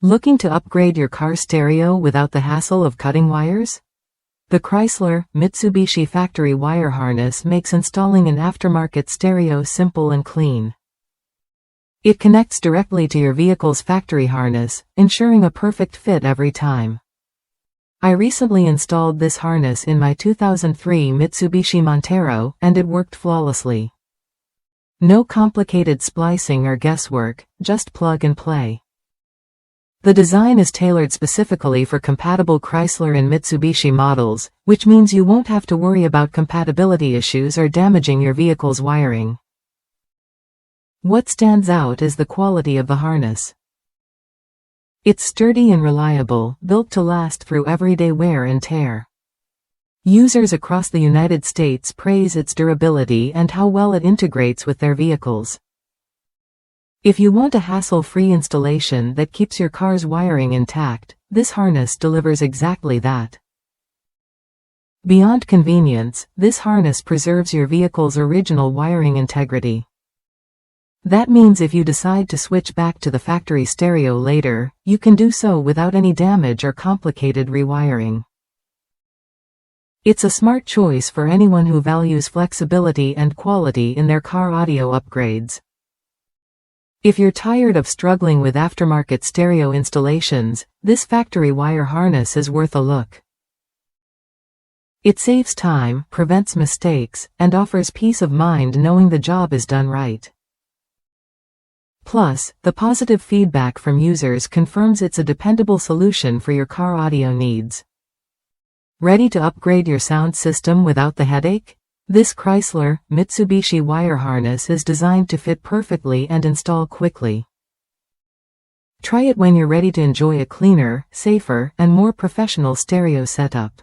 Looking to upgrade your car stereo without the hassle of cutting wires? The Chrysler Mitsubishi factory wire harness makes installing an aftermarket stereo simple and clean. It connects directly to your vehicle's factory harness, ensuring a perfect fit every time. I recently installed this harness in my 2003 Mitsubishi Montero, and it worked flawlessly. No complicated splicing or guesswork, just plug and play. The design is tailored specifically for compatible Chrysler and Mitsubishi models, which means you won't have to worry about compatibility issues or damaging your vehicle's wiring. What stands out is the quality of the harness. It's sturdy and reliable, built to last through everyday wear and tear. Users across the United States praise its durability and how well it integrates with their vehicles. If you want a hassle-free installation that keeps your car's wiring intact, this harness delivers exactly that. Beyond convenience, this harness preserves your vehicle's original wiring integrity. That means if you decide to switch back to the factory stereo later, you can do so without any damage or complicated rewiring. It's a smart choice for anyone who values flexibility and quality in their car audio upgrades. If you're tired of struggling with aftermarket stereo installations, this factory wire harness is worth a look. It saves time, prevents mistakes, and offers peace of mind knowing the job is done right. Plus, the positive feedback from users confirms it's a dependable solution for your car audio needs. Ready to upgrade your sound system without the headache? This Chrysler Mitsubishi wire harness is designed to fit perfectly and install quickly. Try it when you're ready to enjoy a cleaner, safer, and more professional stereo setup.